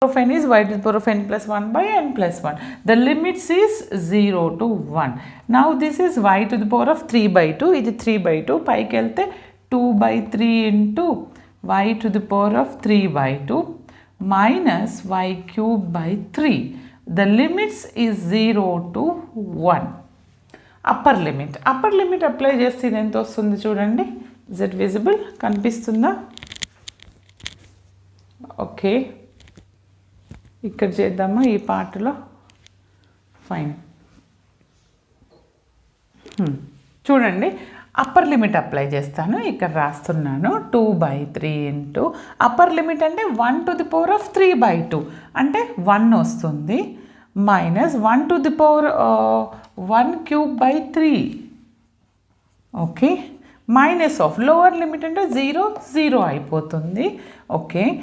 of n is y to the power of n plus 1 by n plus 1. The limits is 0 to 1. Now this is y to the power of 3 by 2. ఇది 3 by 2. పైకి వెళ్తే 2 by 3 into y to the power of 3 by 2 minus y cube by 3. The limits is 0 to 1. Upper limit apply చేస్తే ఇది ఎంత వస్తుంది చూడండి. Is it visible? కనిపిస్తుందా? Okay, ఇక్కడ చేద్దామా ఈ పార్ట్లో. ఫైన్, చూడండి అప్పర్ లిమిట్ అప్లై చేస్తాను. ఇక్కడ రాస్తున్నాను 2/3 ఇంటూ అప్పర్ లిమిట్ అంటే 1 to the power of 3/2 అంటే 1 వస్తుంది, minus 1 to the power 1 cube by 3. Okay, minus of lower limit అంటే 0 అయిపోతుంది. ఓకే,